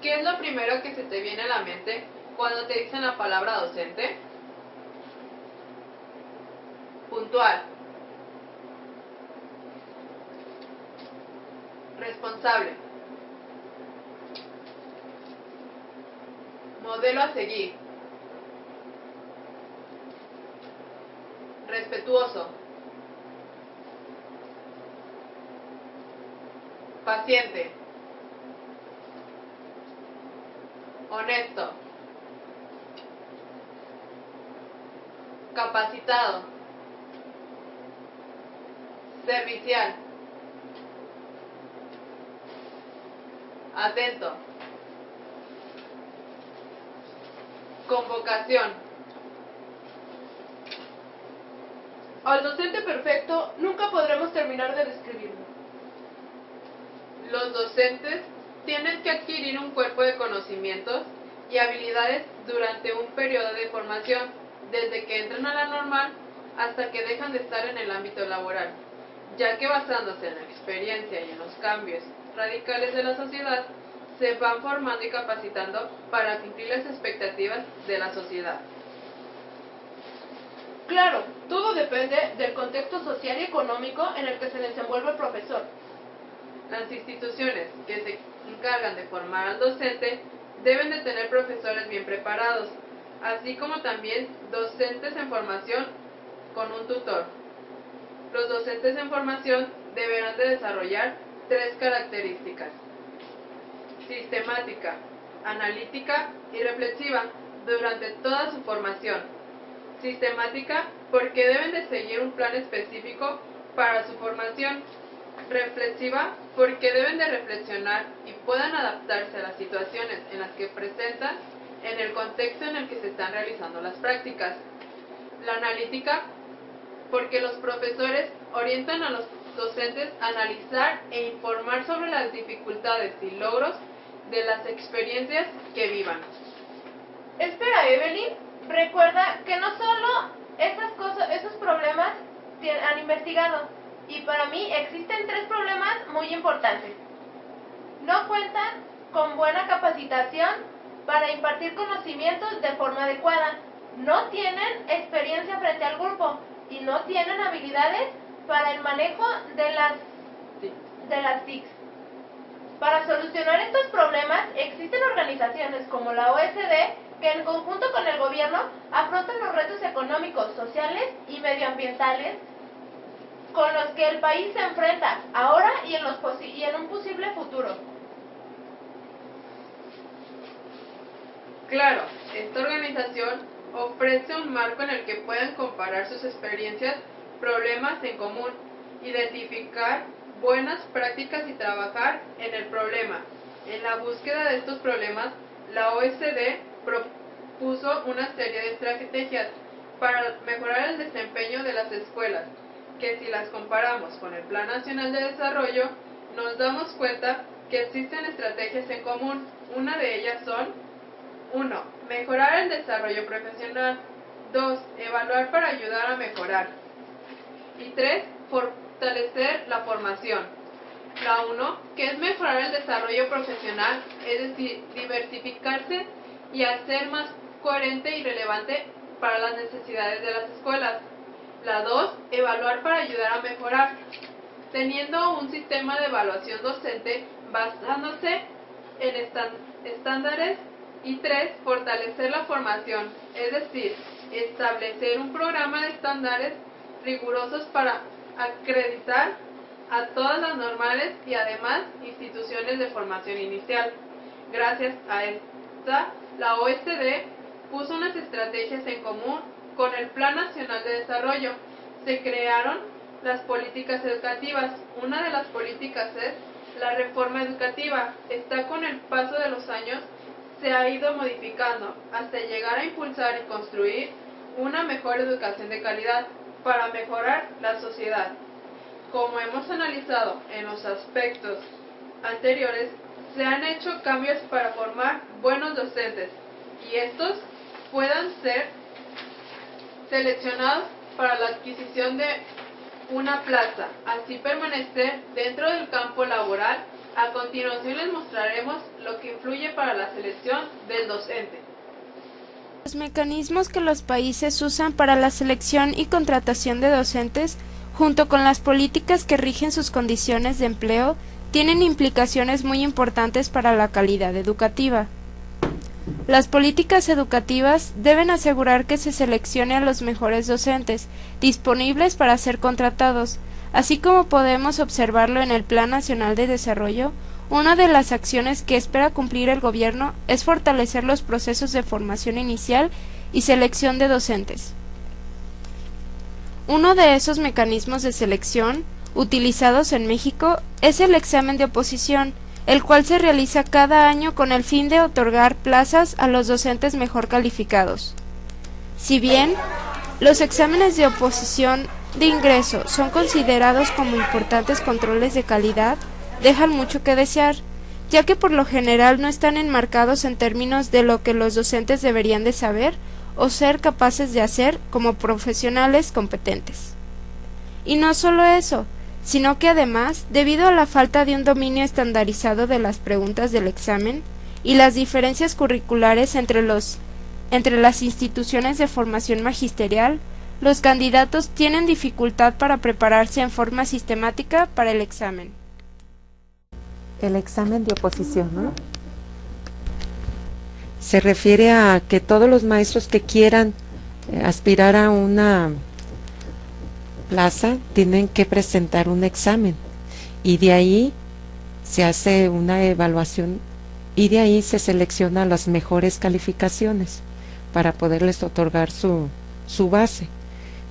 ¿Qué es lo primero que se te viene a la mente cuando te dicen la palabra docente? Puntual. Responsable. Modelo a seguir. Respetuoso. Paciente. Honesto. Capacitado. Servicial. Atento. Con vocación. Al docente perfecto nunca podremos terminar de describirlo. Los docentes tienen que adquirir un cuerpo de conocimientos y habilidades durante un periodo de formación, desde que entran a la normal hasta que dejan de estar en el ámbito laboral, ya que basándose en la experiencia y en los cambios radicales de la sociedad, se van formando y capacitando para cumplir las expectativas de la sociedad. Claro, todo depende del contexto social y económico en el que se desenvuelve el profesor. Las instituciones que se encargan de formar al docente deben de tener profesores bien preparados, así como también docentes en formación con un tutor. Los docentes en formación deberán de desarrollar 3 características: sistemática, analítica y reflexiva durante toda su formación. Sistemática porque deben de seguir un plan específico para su formación. Reflexiva porque deben de reflexionar y puedan adaptarse a las situaciones en las que presentan en el contexto en el que se están realizando las prácticas. La analítica porque los profesores orientan a los docentes a analizar e informar sobre las dificultades y logros de las experiencias que vivan. Espera, Evelyn, recuerda que no solo esos problemas han investigado, y para mí existen 3 problemas muy importantes. No cuentan con buena capacitación para impartir conocimientos de forma adecuada, no tienen experiencia frente al grupo y no tienen habilidades para el manejo de las TICs. Para solucionar estos problemas existen organizaciones como la OSD que en conjunto con el gobierno afrontan los retos económicos, sociales y medioambientales con los que el país se enfrenta ahora y en un posible futuro. Claro, esta organización ofrece un marco en el que puedan comparar sus experiencias, problemas en común, identificar buenas prácticas y trabajar en el problema. En la búsqueda de estos problemas, la OSD propuso una serie de estrategias para mejorar el desempeño de las escuelas, que si las comparamos con el Plan Nacional de Desarrollo, nos damos cuenta que existen estrategias en común. Una de ellas son: 1. Mejorar el desarrollo profesional. 2. Evaluar para ayudar a mejorar. Y 3. Fortalecer la formación. La 1, que es mejorar el desarrollo profesional, es decir, diversificarse y hacer más coherente y relevante para las necesidades de las escuelas. La 2, evaluar para ayudar a mejorar, teniendo un sistema de evaluación docente basándose en estándares. Y 3, fortalecer la formación, es decir, establecer un programa de estándares rigurosos para acreditar a todas las normales y además instituciones de formación inicial. Gracias a esta, la OSD puso unas estrategias en común con el Plan Nacional de Desarrollo. Se crearon las políticas educativas. Una de las políticas es la reforma educativa. Esta, con el paso de los años, se ha ido modificando hasta llegar a impulsar y construir una mejor educación de calidad para mejorar la sociedad. Como hemos analizado en los aspectos anteriores, se han hecho cambios para formar buenos docentes y estos puedan ser seleccionados para la adquisición de una plaza, así permanecer dentro del campo laboral A continuación les mostraremos lo que influye para la selección del docente. Los mecanismos que los países usan para la selección y contratación de docentes, junto con las políticas que rigen sus condiciones de empleo, tienen implicaciones muy importantes para la calidad educativa. Las políticas educativas deben asegurar que se seleccione a los mejores docentes, disponibles para ser contratados. Así como podemos observarlo en el Plan Nacional de Desarrollo, una de las acciones que espera cumplir el gobierno es fortalecer los procesos de formación inicial y selección de docentes. Uno de esos mecanismos de selección utilizados en México es el examen de oposición, el cual se realiza cada año con el fin de otorgar plazas a los docentes mejor calificados. Si bien los exámenes de oposición de ingreso son considerados como importantes controles de calidad, dejan mucho que desear, ya que por lo general no están enmarcados en términos de lo que los docentes deberían de saber o ser capaces de hacer como profesionales competentes. Y no solo eso, sino que además, debido a la falta de un dominio estandarizado de las preguntas del examen y las diferencias curriculares entre las instituciones de formación magisterial, los candidatos tienen dificultad para prepararse en forma sistemática para el examen. El examen de oposición, ¿no? Se refiere a que todos los maestros que quieran aspirar a una plaza tienen que presentar un examen y de ahí se hace una evaluación y de ahí se selecciona las mejores calificaciones para poderles otorgar su base.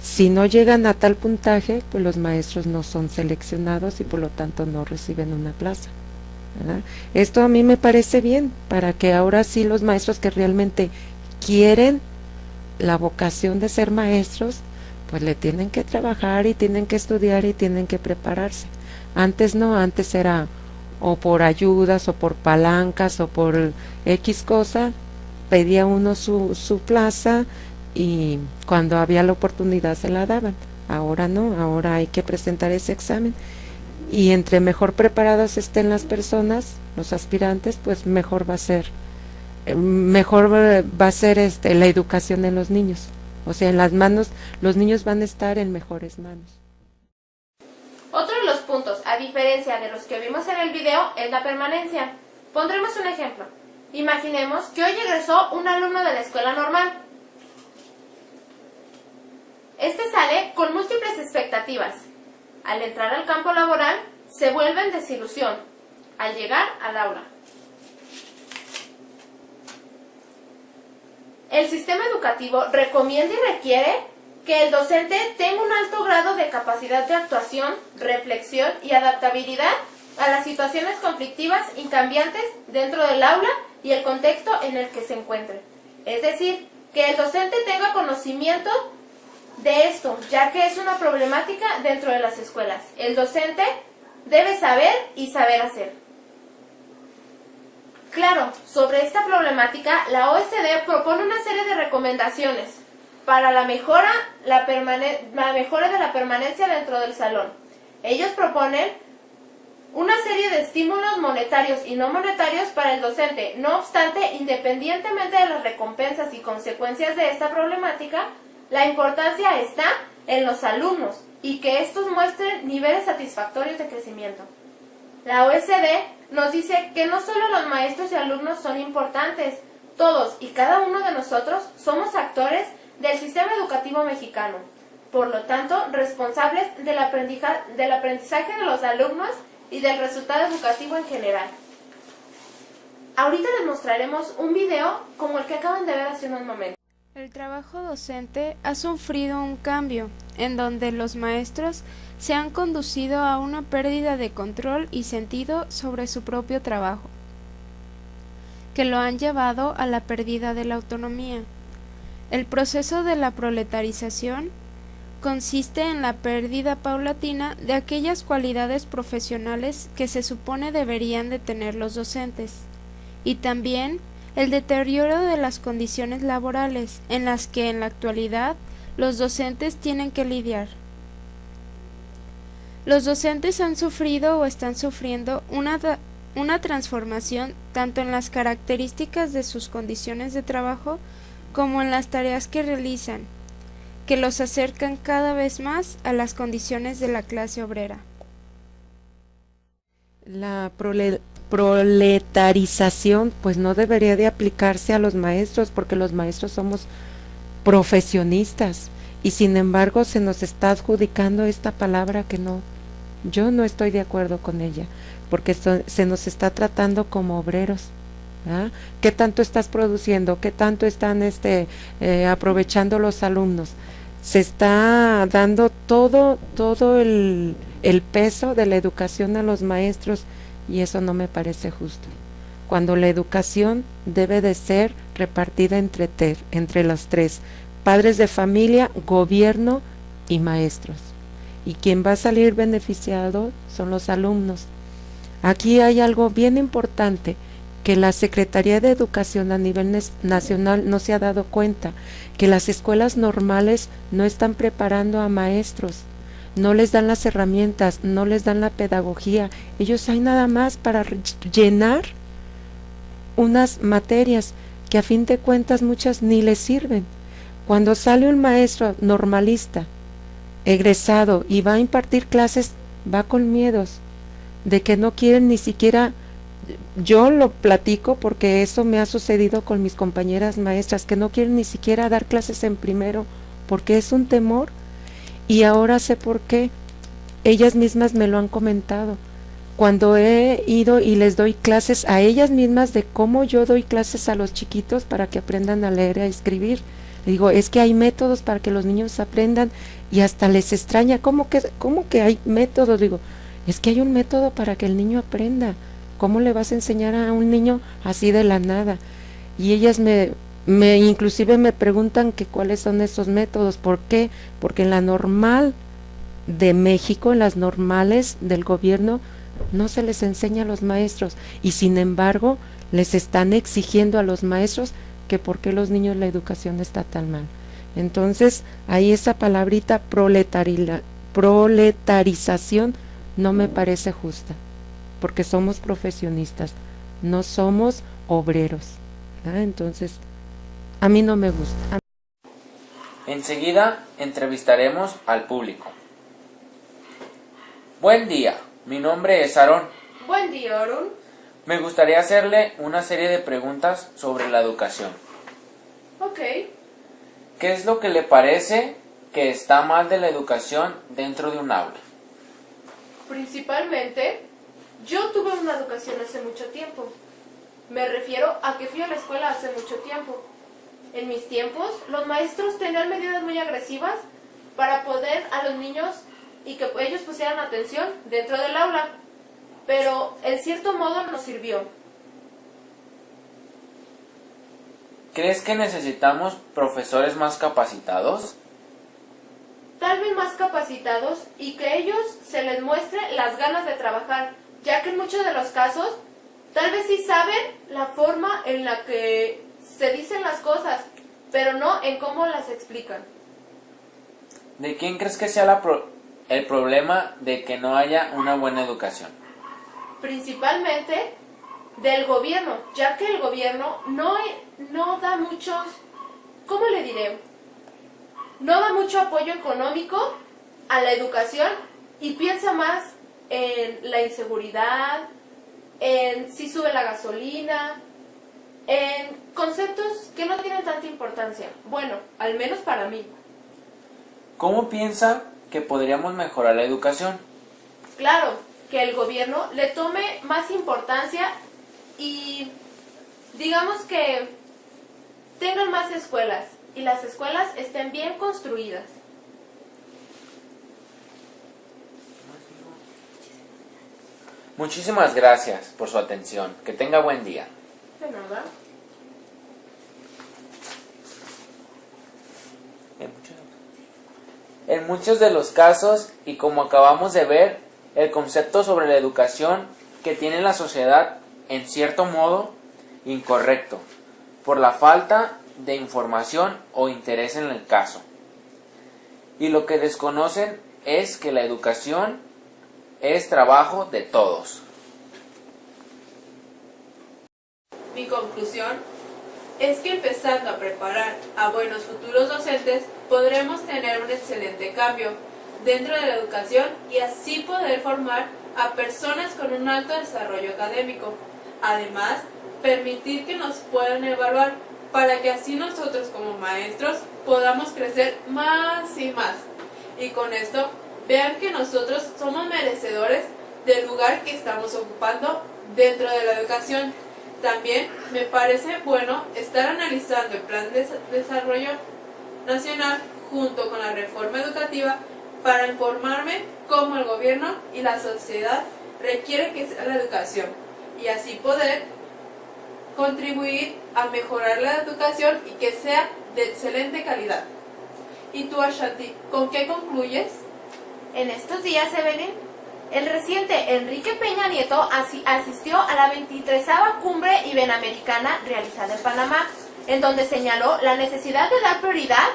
Si no llegan a tal puntaje, pues los maestros no son seleccionados y por lo tanto no reciben una plaza, ¿verdad? Esto a mí me parece bien, para que ahora sí los maestros que realmente quieren la vocación de ser maestros, pues le tienen que trabajar y tienen que estudiar y tienen que prepararse. Antes no, antes era o por ayudas o por palancas o por X cosa, pedía uno su plaza y cuando había la oportunidad se la daban. Ahora no, ahora hay que presentar ese examen y entre mejor preparadas estén las personas, los aspirantes, pues mejor va a ser la educación de los niños. O sea, en las manos, los niños van a estar en mejores manos. Otro de los puntos, a diferencia de los que vimos en el video, es la permanencia. Pondremos un ejemplo. Imaginemos que hoy egresó un alumno de la escuela normal. Este sale con múltiples expectativas. Al entrar al campo laboral, se vuelve en desilusión al llegar al aula. El sistema educativo recomienda y requiere que el docente tenga un alto grado de capacidad de actuación, reflexión y adaptabilidad a las situaciones conflictivas y cambiantes dentro del aula y el contexto en el que se encuentre. Es decir, que el docente tenga conocimiento de esto, ya que es una problemática dentro de las escuelas. El docente debe saber y saber hacer. Claro, sobre esta problemática, la OSD propone una serie de recomendaciones para la mejora de la permanencia dentro del salón. Ellos proponen una serie de estímulos monetarios y no monetarios para el docente. No obstante, independientemente de las recompensas y consecuencias de esta problemática, la importancia está en los alumnos y que estos muestren niveles satisfactorios de crecimiento. La OSD nos dice que no solo los maestros y alumnos son importantes, todos y cada uno de nosotros somos actores del sistema educativo mexicano, por lo tanto, responsables del aprendizaje de los alumnos y del resultado educativo en general. Ahorita les mostraremos un video como el que acaban de ver hace unos momentos. El trabajo docente ha sufrido un cambio, en donde los maestros se han conducido a una pérdida de control y sentido sobre su propio trabajo, que lo han llevado a la pérdida de la autonomía. El proceso de la proletarización consiste en la pérdida paulatina de aquellas cualidades profesionales que se supone deberían de tener los docentes, y también el deterioro de las condiciones laborales en las que en la actualidad los docentes tienen que lidiar. Los docentes han sufrido o están sufriendo una una transformación tanto en las características de sus condiciones de trabajo como en las tareas que realizan, que los acercan cada vez más a las condiciones de la clase obrera. La proletarización pues no debería de aplicarse a los maestros, porque los maestros somos profesionistas y sin embargo se nos está adjudicando esta palabra que no, yo no estoy de acuerdo con ella, porque se nos está tratando como obreros. ¿Ah? ¿Qué tanto estás produciendo? ¿Qué tanto están aprovechando los alumnos? Se está dando todo el peso de la educación a los maestros, y eso no me parece justo, cuando la educación debe de ser repartida entre los tres: padres de familia, gobierno y maestros, y quien va a salir beneficiado son los alumnos. Aquí hay algo bien importante que la Secretaría de Educación a nivel nacional no se ha dado cuenta, que las escuelas normales no están preparando a maestros, no les dan las herramientas, no les dan la pedagogía. Ellos hay nada más para llenar unas materias que a fin de cuentas muchas ni les sirven. Cuando sale un maestro normalista, egresado, y va a impartir clases, va con miedos de que no quieren ni siquiera. Yo lo platico porque eso me ha sucedido con mis compañeras maestras, que no quieren ni siquiera dar clases en primero porque es un temor, y ahora sé por qué. Ellas mismas me lo han comentado cuando he ido y les doy clases a ellas mismas de cómo yo doy clases a los chiquitos para que aprendan a leer y a escribir. Digo, es que hay métodos para que los niños aprendan, y hasta les extraña, ¿cómo que hay métodos? Digo, es que hay un método para que el niño aprenda. ¿Cómo le vas a enseñar a un niño así de la nada? Y ellas inclusive me preguntan que cuáles son esos métodos. ¿Por qué? Porque en la normal de México, en las normales del gobierno, no se les enseña a los maestros, y sin embargo les están exigiendo a los maestros que por qué los niños la educación está tan mal. Entonces ahí esa palabrita proletarización no me parece justa, porque somos profesionistas, no somos obreros. Entonces, a mí no me gusta. Enseguida entrevistaremos al público. Buen día, mi nombre es Aarón. Buen día, Arun. Me gustaría hacerle una serie de preguntas sobre la educación. Ok. ¿Qué es lo que le parece que está mal de la educación dentro de un aula? Principalmente, yo tuve una educación hace mucho tiempo. Me refiero a que fui a la escuela hace mucho tiempo. En mis tiempos, los maestros tenían medidas muy agresivas para poder a los niños y que ellos pusieran atención dentro del aula. Pero en cierto modo nos sirvió. ¿Crees que necesitamos profesores más capacitados? Tal vez más capacitados, y que ellos se les muestre las ganas de trabajar, ya que en muchos de los casos tal vez sí saben la forma en la que se dicen las cosas, pero no en cómo las explican. ¿De quién crees que sea el problema de que no haya una buena educación? Principalmente del gobierno, ya que el gobierno no da muchos, ¿cómo le diré? No da mucho apoyo económico a la educación, y piensa más en la inseguridad, en si sube la gasolina, en conceptos que no tienen tanta importancia. Bueno, al menos para mí. ¿Cómo piensa que podríamos mejorar la educación? Claro, que el gobierno le tome más importancia y digamos que tengan más escuelas, y las escuelas estén bien construidas. Muchísimas gracias por su atención. Que tenga buen día. De nada. En muchos de los casos, y como acabamos de ver, el concepto sobre la educación que tiene la sociedad, en cierto modo, incorrecto, por la falta de información o interés en el caso. Y lo que desconocen es que la educación es trabajo de todos. Mi conclusión es que empezando a preparar a buenos futuros docentes, podremos tener un excelente cambio dentro de la educación y así poder formar a personas con un alto desarrollo académico. Además, permitir que nos puedan evaluar para que así nosotros como maestros podamos crecer más y más. Y con esto vean que nosotros somos merecedores del lugar que estamos ocupando dentro de la educación. También me parece bueno estar analizando el Plan de Desarrollo Nacional junto con la reforma educativa para informarme cómo el gobierno y la sociedad requieren que sea la educación y así poder contribuir a mejorar la educación y que sea de excelente calidad. ¿Y tú, Ashanti, con qué concluyes? En estos días, Evelyn, el reciente Enrique Peña Nieto asistió a la 23ª Cumbre Iberoamericana realizada en Panamá, en donde señaló la necesidad de dar prioridad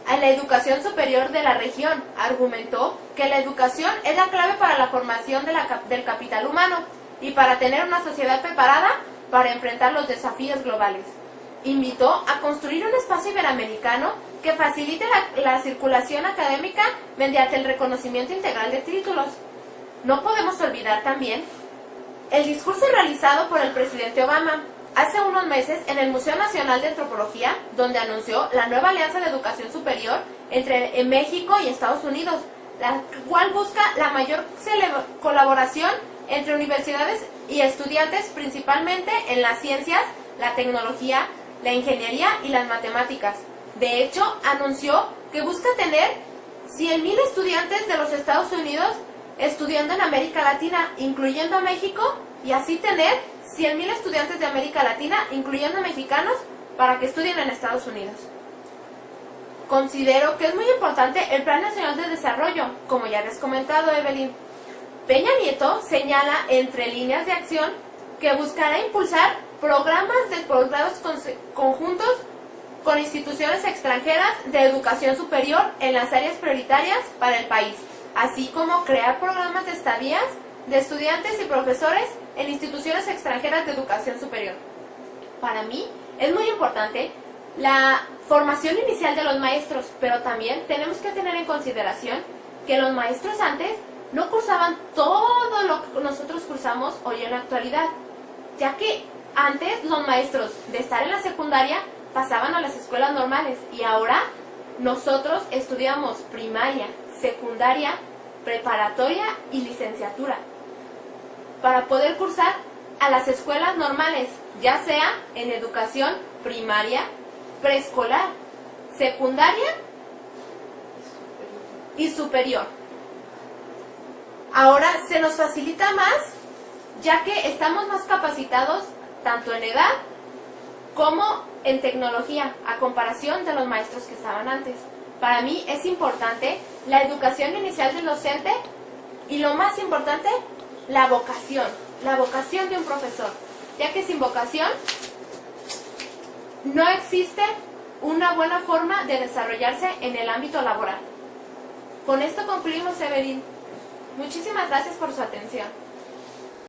a la educación superior de la región. Argumentó que la educación es la clave para la formación del capital humano y para tener una sociedad preparada para enfrentar los desafíos globales. Invitó a construir un espacio iberoamericano que facilite la circulación académica mediante el reconocimiento integral de títulos. No podemos olvidar también el discurso realizado por el presidente Obama hace unos meses en el Museo Nacional de Antropología, donde anunció la nueva alianza de educación superior entre México y Estados Unidos, la cual busca la mayor colaboración entre universidades y estudiantes, principalmente en las ciencias, la tecnología, la ingeniería y las matemáticas. De hecho, anunció que busca tener 100,000 estudiantes de los Estados Unidos estudiando en América Latina, incluyendo a México, y así tener 100,000 estudiantes de América Latina, incluyendo mexicanos, para que estudien en Estados Unidos. Considero que es muy importante el Plan Nacional de Desarrollo, como ya habías comentado, Evelyn. Peña Nieto señala entre líneas de acción que buscará impulsar programas de posgrados conjuntos con instituciones extranjeras de educación superior en las áreas prioritarias para el país, así como crear programas de estadías de estudiantes y profesores en instituciones extranjeras de educación superior. Para mí es muy importante la formación inicial de los maestros, pero también tenemos que tener en consideración que los maestros antes no cursaban todo lo que nosotros cursamos hoy en la actualidad, ya que antes los maestros de estar en la secundaria pasaban a las escuelas normales y ahora nosotros estudiamos primaria, secundaria, preparatoria y licenciatura para poder cursar a las escuelas normales, ya sea en educación primaria, preescolar, secundaria y superior. Ahora se nos facilita más, ya que estamos más capacitados tanto en edad como en tecnología, a comparación de los maestros que estaban antes. Para mí es importante la educación inicial del docente y lo más importante, la vocación de un profesor, ya que sin vocación no existe una buena forma de desarrollarse en el ámbito laboral. Con esto concluimos, Evelyn. Muchísimas gracias por su atención.